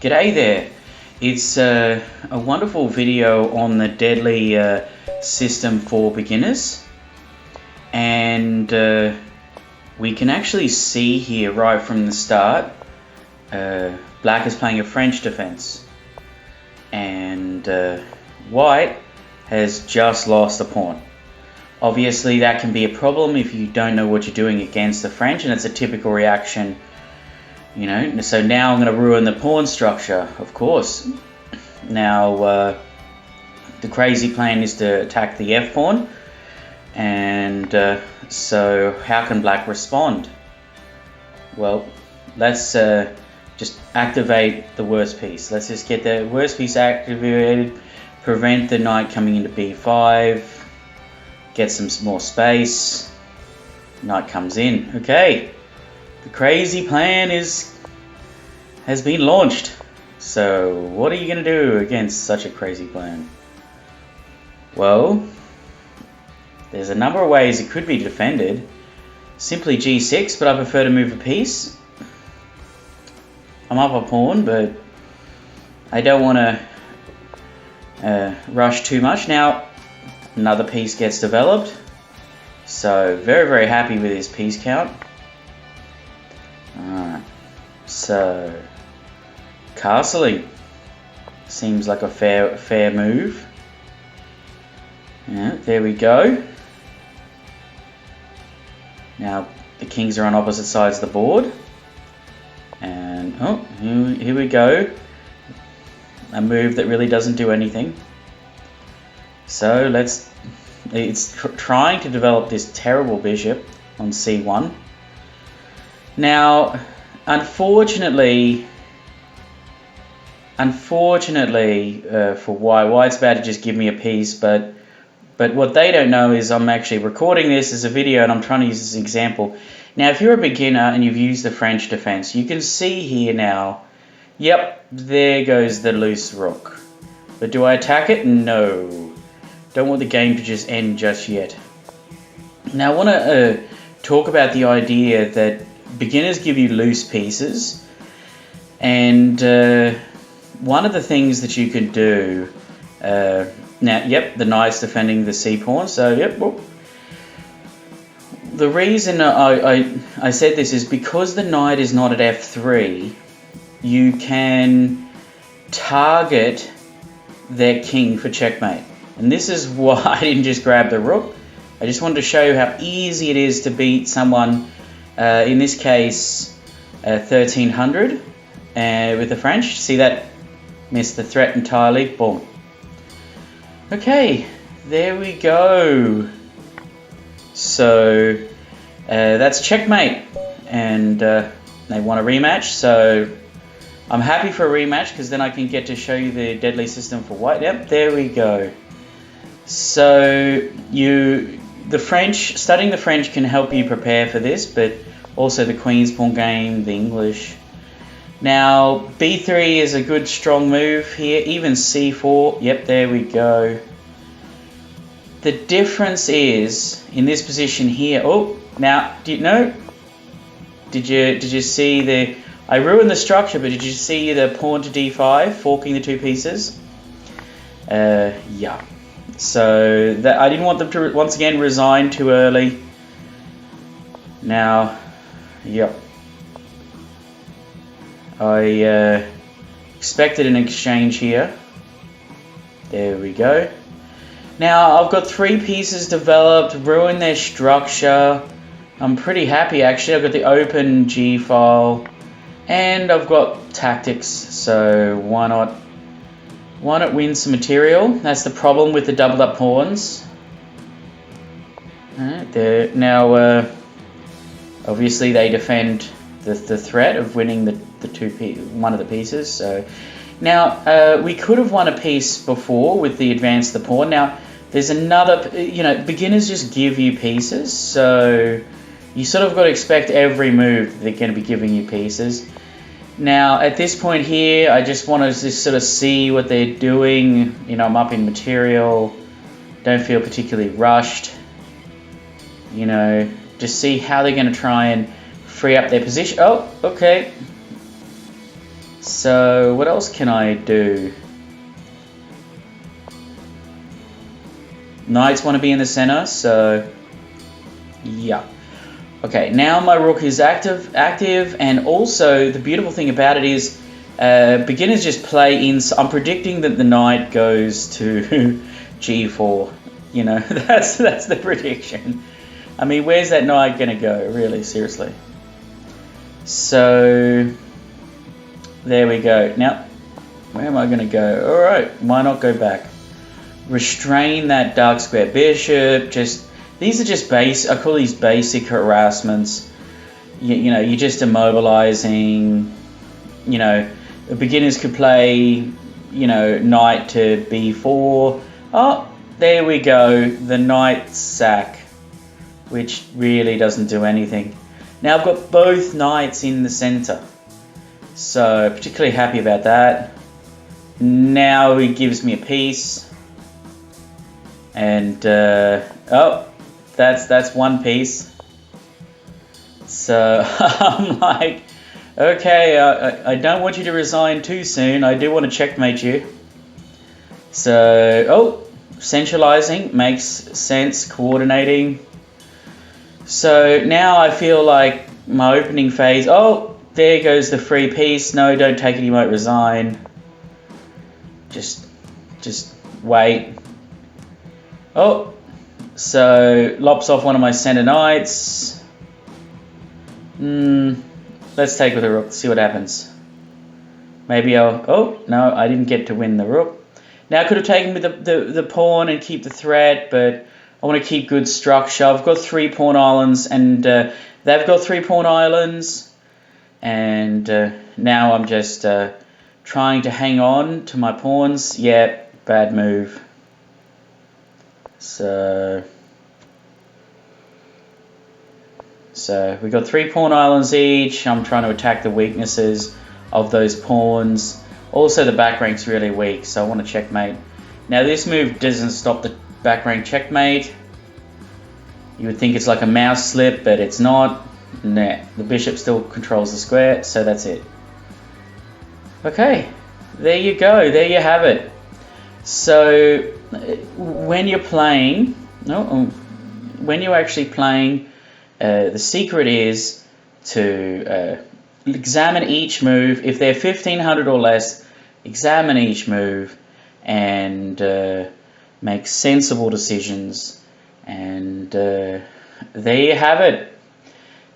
G'day there. It's a wonderful video on the deadly system for beginners, and we can actually see here right from the start black is playing a French defense, and white has just lost a pawn. Obviously that can be a problem if you don't know what you're doing against the French, and it's a typical reaction. You know, so now I'm going to ruin the pawn structure, of course. Now, the crazy plan is to attack the f pawn, and so how can black respond? Well, let's just activate the worst piece. Let's just get the worst piece activated, prevent the knight coming into b5, get some more space, knight comes in. Okay. The crazy plan has been launched. So what are you going to do against such a crazy plan? Well, there's a number of ways it could be defended. Simply g6, but I prefer to move a piece. I'm up a pawn, but I don't want to rush too much. Now, another piece gets developed. So very, very happy with this piece count. Alright, so castling seems like a fair move. Yeah, there we go. Now the kings are on opposite sides of the board, and oh, here we go. A move that really doesn't do anything. So it's trying to develop this terrible bishop on c1. Now, unfortunately for white's about to just give me a piece, but what they don't know is I'm actually recording this as a video and I'm trying to use this as an example. Now, if you're a beginner and you've used the French defense, you can see here now, yep, there goes the loose rook. But do I attack it? No. Don't want the game to just end just yet. Now, I want to talk about the idea that beginners give you loose pieces, and one of the things that you can do now, yep, the knight's defending the c pawn, so yep. Well, the reason I said this is because the knight is not at f3, you can target their king for checkmate, and this is why I didn't just grab the rook. I just wanted to show you how easy it is to beat someone. In this case, 1300 with the French. See that? Missed the threat entirely. Boom. Okay, there we go. So that's checkmate, and they want a rematch. So I'm happy for a rematch because then I can get to show you the deadly system for white. Yep, there we go. So studying the French can help you prepare for this, but also the Queen's Pawn game, the English. Now, b3 is a good strong move here, even c4, yep, there we go. The difference is, in this position here, oh, now, did you see I ruined the structure, but did you see the pawn to d5, forking the two pieces? Yeah. So that I didn't want them to once again resign too early. Now, yep. I expected an exchange here. There we go. Now I've got three pieces developed, ruined their structure. I'm pretty happy actually. I've got the open G file, and I've got tactics. So why not win some material? That's the problem with the doubled up pawns. Alright, there. Now, obviously they defend the threat of winning one of the pieces. So now we could have won a piece before with the advance of the pawn. Now there's another. Beginners just give you pieces, so you sort of got to expect every move that they're going to be giving you pieces. Now, at this point here, I just want to just sort of see what they're doing. I'm up in material. Don't feel particularly rushed. Just see how they're going to try and free up their position. Oh, okay. So what else can I do? Knights want to be in the center, so yeah. Okay, now my rook is active, and also the beautiful thing about it is beginners just play in. I'm predicting that the knight goes to g4. You know, that's the prediction. I mean, where's that knight gonna go? Really, seriously. So there we go. Now, where am I gonna go? All right, why not go back? Restrain that dark square bishop. These are just base. I call these basic harassments. You know, you're just immobilizing. You know, the beginners could play, you know, knight to b4. Oh, there we go. The knight sack, which really doesn't do anything. Now I've got both knights in the center, so particularly happy about that. Now he gives me a piece. And oh, that's one piece. So I'm like, okay, I don't want you to resign too soon. I do want to checkmate you. So oh, centralizing makes sense, coordinating. So now I feel like my opening phase. Oh, there goes the free piece. No, don't take it. You won't resign. Just wait. Oh, so lops off one of my center knights. Let's take with the rook, see what happens. Maybe I'll... Oh, no, I didn't get to win the rook. Now I could have taken with the pawn and keep the threat, but I want to keep good structure. I've got 3 pawn islands, and they've got 3 pawn islands. And now I'm just trying to hang on to my pawns. Yeah, bad move. So we got 3 pawn islands each. I'm trying to attack the weaknesses of those pawns. Also, the back rank's really weak, so I want to checkmate. Now, this move doesn't stop the back rank checkmate. You would think it's like a mouse slip, but it's not. Nah, the bishop still controls the square, so that's it. Okay, there you go. There you have it. So when you're playing, when you're actually playing, the secret is to examine each move. If they're 1500 or less, examine each move and make sensible decisions. And there you have it.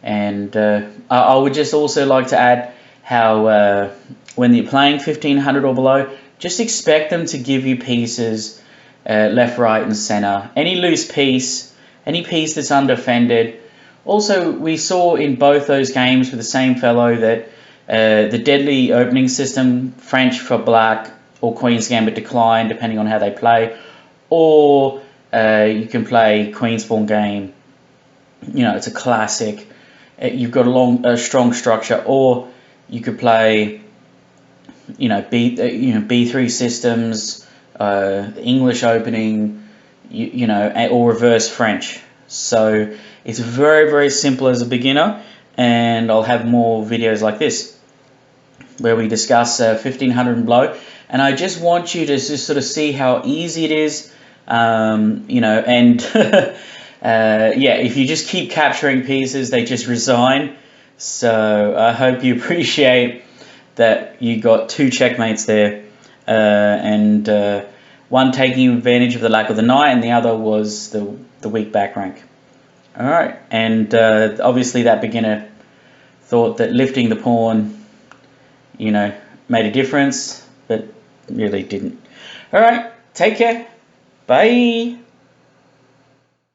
And I would just also like to add how when you're playing 1500 or below, just expect them to give you pieces left, right, and center. Any loose piece, any piece that's undefended. Also, we saw in both those games with the same fellow that the deadly opening system, French for black or Queen's Gambit decline, depending on how they play, or you can play Queen's Pawn game. You know, it's a classic. You've got a strong structure, or you could play, B3 systems, English opening, or reverse French. So it's very, very simple as a beginner, and I'll have more videos like this where we discuss 1500 and below. And I just want you to just sort of see how easy it is, and if you just keep capturing pieces, they just resign. So I hope you appreciate that you got 2 checkmates there, and one taking advantage of the lack of the knight, and the other was the weak back rank. All right, and obviously that beginner thought that lifting the pawn, made a difference, but really didn't. All right, take care. Bye.